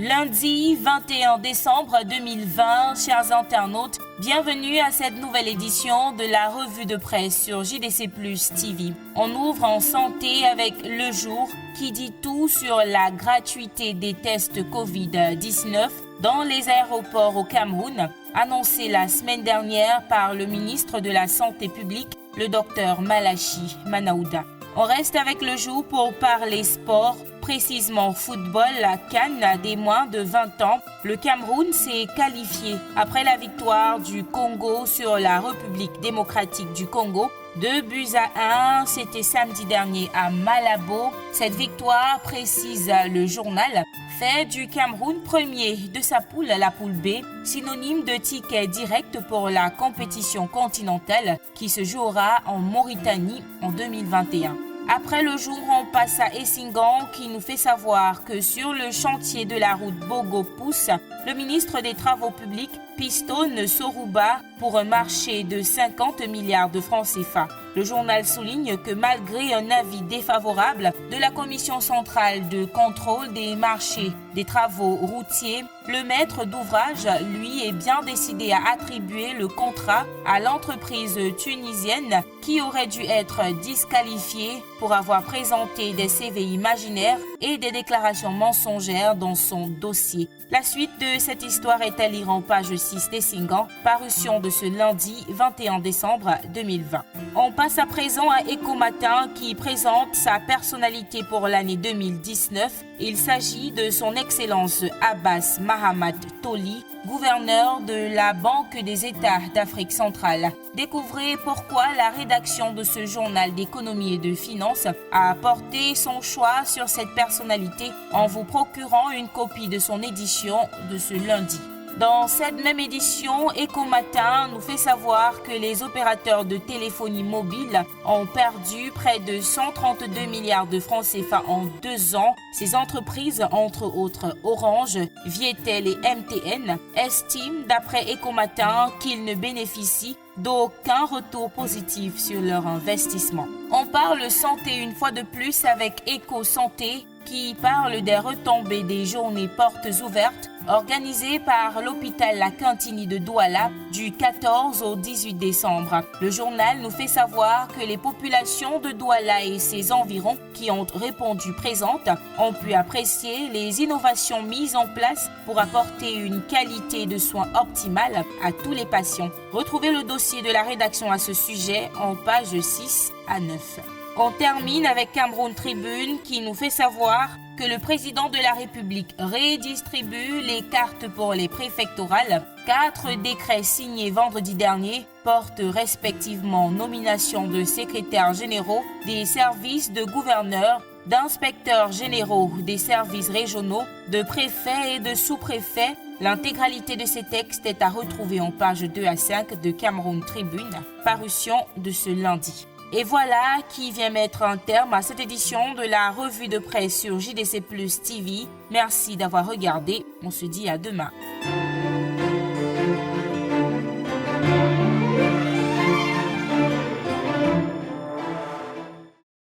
Lundi 21 décembre 2020, chers internautes, bienvenue à cette nouvelle édition de la revue de presse sur JDC Plus TV. On ouvre en santé avec Le Jour qui dit tout sur la gratuité des tests Covid-19 dans les aéroports au Cameroun, annoncé la semaine dernière par le ministre de la Santé publique, le docteur Malachi Manaouda. On reste avec Le Jour pour parler sport, précisément football, la CAN des moins de 20 ans. Le Cameroun s'est qualifié après la victoire du Congo sur la République démocratique du Congo. 2-1, c'était samedi dernier à Malabo. Cette victoire, précise le journal, fait du Cameroun premier de sa poule, la poule B, synonyme de ticket direct pour la compétition continentale qui se jouera en Mauritanie en 2021. Après Le Jour, on passe à Essingan qui nous fait savoir que sur le chantier de la route Bogo-Pousse, le ministre des Travaux publics pistonne Sorouba pour un marché de 50 milliards de francs CFA. Le journal souligne que malgré un avis défavorable de la Commission centrale de contrôle des marchés des travaux routiers, le maître d'ouvrage, lui, est bien décidé à attribuer le contrat à l'entreprise tunisienne qui aurait dû être disqualifiée pour avoir présenté des CV imaginaires et des déclarations mensongères dans son dossier. La suite de cette histoire est à lire en page 6 d'Essingan, parution de ce lundi 21 décembre 2020. On passe à présent à Ecomatin qui présente sa personnalité pour l'année 2019. Il s'agit de son Excellence Abbas Mahamat Toli, gouverneur de la Banque des États d'Afrique centrale. Découvrez pourquoi la rédaction de ce journal d'économie et de finances a porté son choix sur cette personnalité en vous procurant une copie de son édition de ce lundi. Dans cette même édition, Ecomatin nous fait savoir que les opérateurs de téléphonie mobile ont perdu près de 132 milliards de francs CFA en 2 ans. Ces entreprises, entre autres Orange, Viettel et MTN, estiment d'après Ecomatin qu'ils ne bénéficient d'aucun retour positif sur leur investissement. On parle santé une fois de plus avec EcoSanté qui parle des retombées des journées portes ouvertes organisées par l'hôpital La Quintini de Douala du 14 au 18 décembre. Le journal nous fait savoir que les populations de Douala et ses environs qui ont répondu présentes ont pu apprécier les innovations mises en place pour apporter une qualité de soins optimale à tous les patients. Retrouvez le dossier de la rédaction à ce sujet en pages 6 à 9. On termine avec Cameroun Tribune qui nous fait savoir que le président de la République redistribue les cartes pour les préfectorales. 4 décrets signés vendredi dernier portent respectivement nomination de secrétaires généraux des services de gouverneurs, d'inspecteurs généraux des services régionaux, de préfets et de sous-préfets. L'intégralité de ces textes est à retrouver en pages 2 à 5 de Cameroun Tribune, parution de ce lundi. Et voilà qui vient mettre un terme à cette édition de la revue de presse sur JDC Plus TV. Merci d'avoir regardé. On se dit à demain.